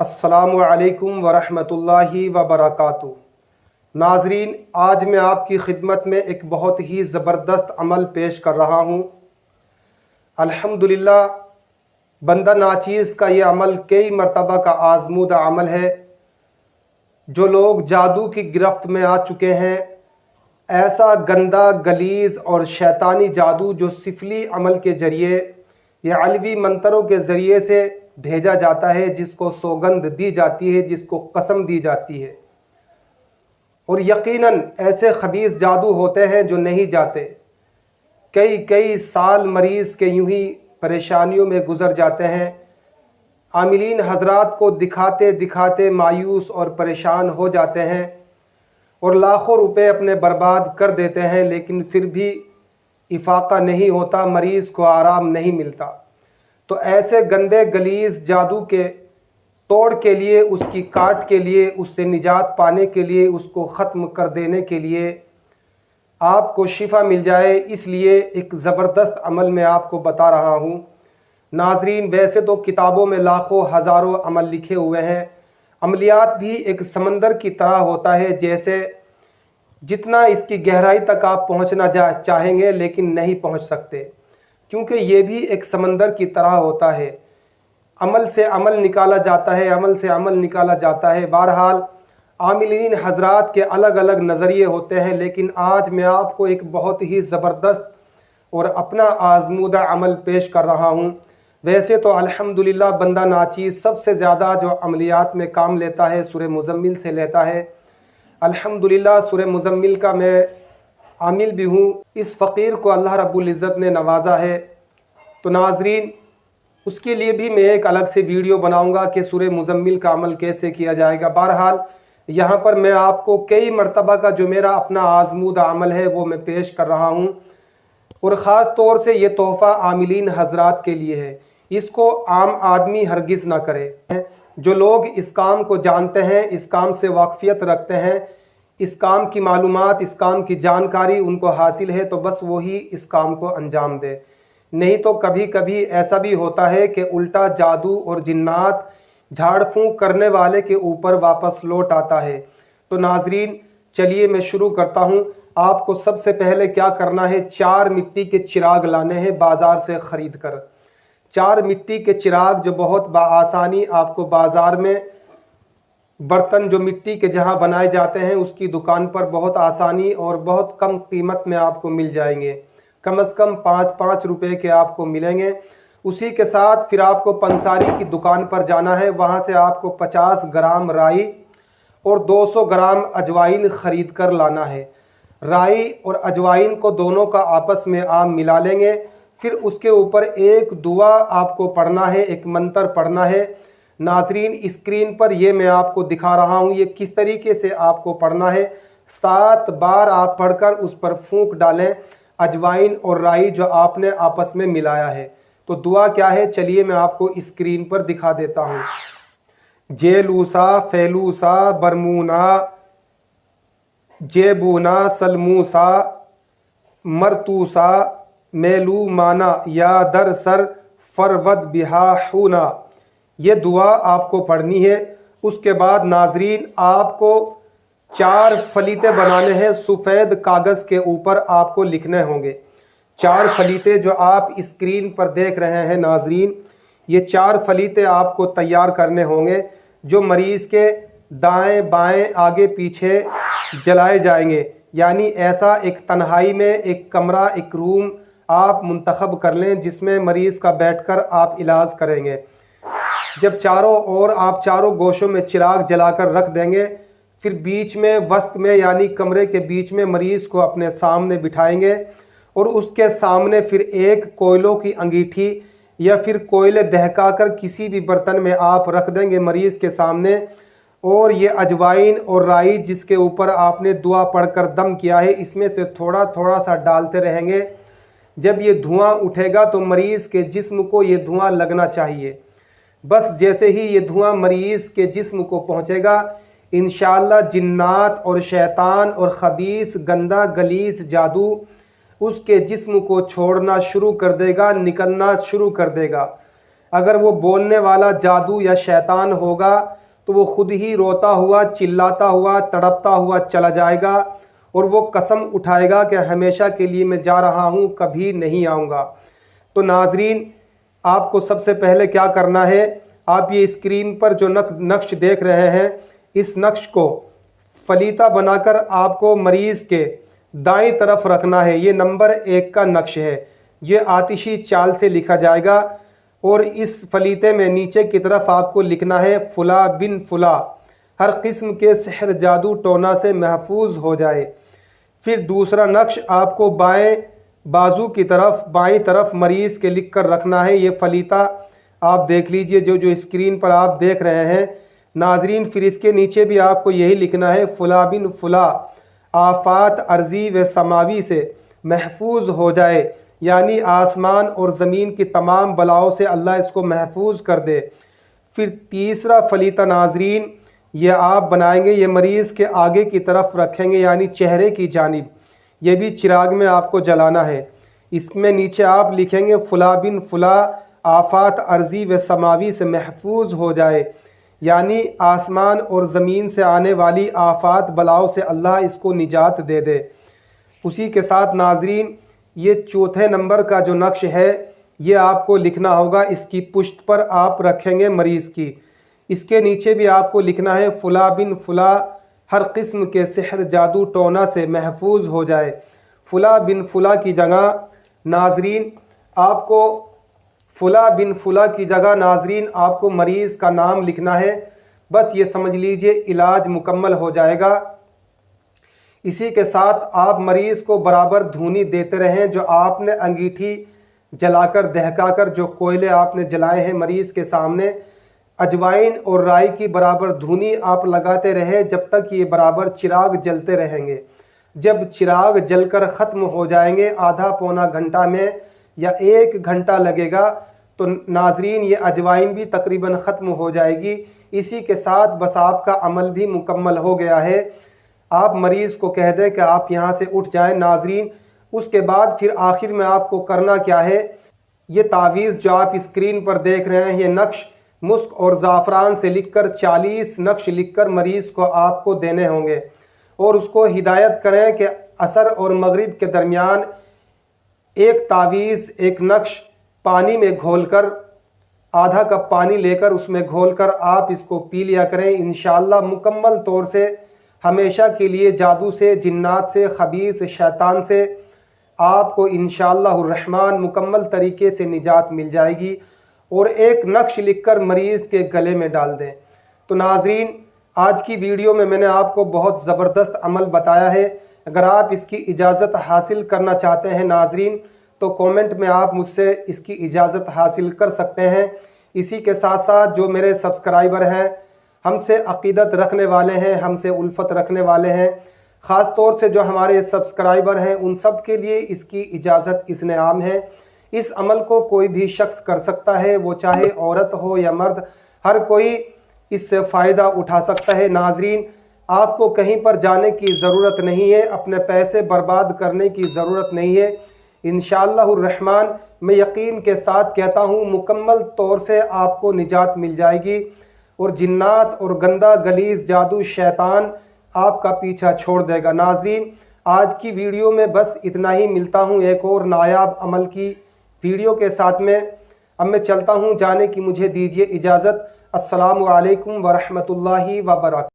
अस्सलामु अलैकुम वरहमतुल्लाहि वबरकातुहू। नाजरीन, आज मैं आपकी खिदमत में एक बहुत ही ज़बरदस्त अमल पेश कर रहा हूँ। अल्हम्दुलिल्लाह, बंदा नाचीज़ का ये अमल कई मरतबा का आज़मूदा अमल है। जो लोग जादू की गिरफ्त में आ चुके हैं, ऐसा गंदा गलीज़ और शैतानी जादू जो सिफली अमल के ज़रिए या अलवी मंतरों के ज़रिए से भेजा जाता है, जिसको सौगंध दी जाती है, जिसको कसम दी जाती है, और यकीनन ऐसे खबीस जादू होते हैं जो नहीं जाते। कई कई साल मरीज़ के यूं ही परेशानियों में गुजर जाते हैं। आमिलीन हजरात को दिखाते दिखाते मायूस और परेशान हो जाते हैं और लाखों रुपए अपने बर्बाद कर देते हैं, लेकिन फिर भी इफाका नहीं होता, मरीज़ को आराम नहीं मिलता। तो ऐसे गंदे गलीज़ जादू के तोड़ के लिए, उसकी काट के लिए, उससे निजात पाने के लिए, उसको ख़त्म कर देने के लिए, आपको शिफा मिल जाए, इसलिए एक ज़बरदस्त अमल मैं आपको बता रहा हूँ। नाजरीन, वैसे तो किताबों में लाखों हज़ारों अमल लिखे हुए हैं। अमलियात भी एक समंदर की तरह होता है, जैसे जितना इसकी गहराई तक आप पहुँचना चाहेंगे लेकिन नहीं पहुँच सकते, क्योंकि ये भी एक समंदर की तरह होता है। अमल से अमल निकाला जाता है, अमल से अमल निकाला जाता है। बहरहाल आमिलीन हजरात के अलग अलग नज़रिए होते हैं, लेकिन आज मैं आपको एक बहुत ही ज़बरदस्त और अपना आज़मूदा अमल पेश कर रहा हूँ। वैसे तो अल्हम्दुलिल्लाह बंदा नाचीज़ सबसे ज़्यादा जो अमलियात में काम लेता है सूरह मुज़म्मिल से लेता है। अल्हम्दुलिल्लाह सूरह मुज़म्मिल का मैं आमिल भी हूँ। इस फ़कीर को अल्लाह रब्बुल इज़्ज़त ने नवाजा है। तो नाजरीन, उसके लिए भी मैं एक अलग से वीडियो बनाऊंगा कि सूरह मुज़म्मिल का अमल कैसे किया जाएगा। बहरहाल यहाँ पर मैं आपको कई मरतबा का जो मेरा अपना आज़मूदा अमल है वो मैं पेश कर रहा हूँ, और ख़ास तौर से ये तोहफ़ा आमिलीन हजरात के लिए है। इसको आम आदमी हरगिज़ ना करे। जो लोग इस काम को जानते हैं, इस काम से वाकफ़ियत रखते हैं, इस काम की मालूमात, इस काम की जानकारी उनको हासिल है, तो बस वही इस काम को अंजाम दे। नहीं तो कभी कभी ऐसा भी होता है कि उल्टा जादू और जिन्नात झाड़ फूंक करने वाले के ऊपर वापस लौट आता है। तो नाजरीन, चलिए मैं शुरू करता हूँ। आपको सबसे पहले क्या करना है, 4 मिट्टी के चिराग लाने हैं बाज़ार से ख़रीद कर। 4 मिट्टी के चिराग जो बहुत बआसानी आपको बाज़ार में बर्तन जो मिट्टी के जहाँ बनाए जाते हैं उसकी दुकान पर बहुत आसानी और बहुत कम कीमत में आपको मिल जाएंगे। कम से कम 5-5 रुपए के आपको मिलेंगे। उसी के साथ फिर आपको पंसारी की दुकान पर जाना है। वहाँ से आपको 50 ग्राम राई और 200 ग्राम अजवाइन ख़रीद कर लाना है। राई और अजवाइन को दोनों का आपस में आप मिला लेंगे। फिर उसके ऊपर एक दुआ आपको पढ़ना है, एक मंत्र पढ़ना है। नाजरीन, स्क्रीन पर ये मैं आपको दिखा रहा हूँ, ये किस तरीके से आपको पढ़ना है। 7 बार आप पढ़कर उस पर फूंक डालें अजवाइन और राई जो आपने आपस में मिलाया है। तो दुआ क्या है, चलिए मैं आपको स्क्रीन पर दिखा देता हूँ। जेलूसा फैलूसा बरमूना जेबूना सलमूसा मरतूसा मेलू माना या दर सर फरवद बिहाहूना। ये दुआ आपको पढ़नी है। उसके बाद नाजरीन, आपको 4 फलीते बनाने हैं। सफ़ेद कागज़ के ऊपर आपको लिखने होंगे 4 फलीते जो आप स्क्रीन पर देख रहे हैं। नाजरीन, ये 4 फलीते आपको तैयार करने होंगे, जो मरीज़ के दाएं बाएं आगे पीछे जलाए जाएंगे। यानी ऐसा एक तन्हाई में एक कमरा, एक रूम आप मुंतखब कर लें जिसमें मरीज़ का बैठकर आप इलाज करेंगे। जब चारों ओर आप चारों गोशों में चिराग जलाकर रख देंगे, फिर बीच में वस्त में यानी कमरे के बीच में मरीज़ को अपने सामने बिठाएंगे, और उसके सामने फिर एक कोयलों की अंगीठी या फिर कोयले दहकाकर किसी भी बर्तन में आप रख देंगे मरीज़ के सामने। और ये अजवाइन और राई जिसके ऊपर आपने दुआ पढ़कर दम किया है, इसमें से थोड़ा थोड़ा सा डालते रहेंगे। जब ये धुआं उठेगा तो मरीज़ के जिस्म को ये धुआं लगना चाहिए। बस जैसे ही ये धुआं मरीज़ के जिस्म को पहुँचेगा, इंशाअल्लाह जिन्नात और शैतान और ख़बीस गंदा गलीज़ जादू उसके जिस्म को छोड़ना शुरू कर देगा, निकलना शुरू कर देगा। اگر وہ بولنے والا جادو یا شیطان ہوگا تو وہ خود ہی روتا ہوا، چلاتا ہوا، تڑپتا ہوا چلا جائے گا اور وہ قسم اٹھائے گا کہ ہمیشہ کے لیے میں جا رہا ہوں، کبھی نہیں آؤں گا۔ تو ناظرین، آپ کو سب سے پہلے کیا کرنا ہے، آپ یہ اسکرین پر جو نقش دیکھ رہے ہیں، اس نقش کو فلیطہ بنا کر آپ کو مریض کے دائیں طرف رکھنا ہے۔ یہ نمبر 1 کا نقش ہے، یہ آتشی چال سے لکھا جائے گا، اور اس فلیطے میں نیچے کی طرف آپ کو لکھنا ہے فلاں بن فلاں ہر قسم کے سحر، جادو، ٹونا سے محفوظ ہو جائے۔ پھر دوسرا نقش آپ کو بائیں بازو کی طرف، بائیں طرف مریض کے لکھ کر رکھنا ہے۔ یہ فلیطہ آپ دیکھ لیجئے جو اسکرین پر آپ دیکھ رہے ہیں ناظرین۔ پھر اس کے نیچے بھی آپ کو یہی لکھنا ہے فلاں بن فلاں آفات ارضی و سماوی سے محفوظ ہو جائے، یعنی آسمان اور زمین کی تمام بلاؤں سے اللہ اس کو محفوظ کر دے۔ پھر تیسرا فلیطہ ناظرین، یہ آپ بنائیں گے، یہ مریض کے آگے کی طرف رکھیں گے، یعنی چہرے کی جانب، یہ بھی چراغ میں آپ کو جلانا ہے۔ اس میں نیچے آپ لکھیں گے فلاں بن فلاں آفات ارضی و سماوی سے محفوظ ہو جائے، یعنی آسمان اور زمین سے آنے والی آفات بلاؤں سے اللہ اس کو نجات دے دے۔ اسی کے ساتھ ناظرین، یہ چوتھے نمبر کا جو نقش ہے یہ آپ کو لکھنا ہوگا، اس کی پشت پر آپ رکھیں گے مریض کی۔ اس کے نیچے بھی آپ کو لکھنا ہے فلاں بن فلاں ہر قسم کے سحر، جادو، ٹونا سے محفوظ ہو جائے۔ فلاں بن فلاں کی جگہ ناظرین آپ کو فلاں بن فلاں کی جگہ ناظرین آپ کو مریض کا نام لکھنا ہے۔ بس یہ سمجھ لیجئے علاج مکمل ہو جائے گا۔ اسی کے ساتھ آپ مریض کو برابر دھونی دیتے رہیں، جو آپ نے انگیٹھی جلا کر دہکا کر جو کوئلے آپ نے جلائے ہیں مریض کے سامنے، اجوائن اور رائی کی برابر دھونی آپ لگاتے رہیں جب تک یہ برابر چراغ جلتے رہیں گے۔ جب چراغ جل کر ختم ہو جائیں گے، آدھا پونا گھنٹہ میں یا 1 گھنٹہ لگے گا، تو ناظرین یہ اجوائن بھی تقریباً ختم ہو جائے گی۔ اسی کے ساتھ بس آپ کا عمل بھی مکمل ہو گیا ہے۔ آپ مریض کو کہہ دیں کہ آپ یہاں سے اٹھ جائیں ناظرین۔ اس کے بعد پھر آخر میں آپ کو کرنا کیا ہے، یہ تعویذ جو آپ اسکرین پر دیکھ رہے ہیں، یہ نقش مسک اور زعفران سے لکھ کر 40 نقش لکھ کر مریض کو آپ کو دینے ہوں گے، اور اس کو ہدایت کریں کہ عصر اور مغرب کے درمیان ایک تعویذ، ایک نقش پانی میں گھول کر، آدھا کپ پانی لے کر اس میں گھول کر آپ اس کو پی لیا کریں۔ انشاءاللہ مکمل طور سے ہمیشہ کے لیے جادو سے، جنات سے، خبیث شیطان سے آپ کو انشاءاللہ الرحمن مکمل طریقے سے نجات مل جائے گی، اور ایک نقش لکھ کر مریض کے گلے میں ڈال دیں۔ تو ناظرین، آج کی ویڈیو میں نے آپ کو بہت زبردست عمل بتایا ہے۔ اگر آپ اس کی اجازت حاصل کرنا چاہتے ہیں ناظرین، تو کومنٹ میں آپ مجھ سے اس کی اجازت حاصل کر سکتے ہیں۔ اسی کے ساتھ ساتھ جو میرے سبسکرائبر ہیں، ہم سے عقیدت رکھنے والے ہیں، ہم سے الفت رکھنے والے ہیں، خاص طور سے جو ہمارے سبسکرائبر ہیں، ان سب کے لیے اس کی اجازت اذن عام ہے۔ اس عمل کو کوئی بھی شخص کر سکتا ہے، وہ چاہے عورت ہو یا مرد، ہر کوئی اس سے فائدہ اٹھا سکتا ہے۔ ناظرین، آپ کو کہیں پر جانے کی ضرورت نہیں ہے، اپنے پیسے برباد کرنے کی ضرورت نہیں ہے۔ انشاءاللہ الرحمن میں یقین کے ساتھ کہتا ہوں مکمل طور سے آپ کو نجات مل جائے گی، اور جنات اور گندہ غلیظ جادو شیطان آپ کا پیچھا چھوڑ دے گا۔ ناظرین، آج کی ویڈیو میں بس اتنا ہی، ملتا ہوں ایک اور نایاب عمل کی ویڈیو کے ساتھ میں۔ اب میں چلتا ہوں، جانے کی مجھے دیجیے اجازت۔ السلام علیکم ورحمۃ اللہ وبرکاتہ۔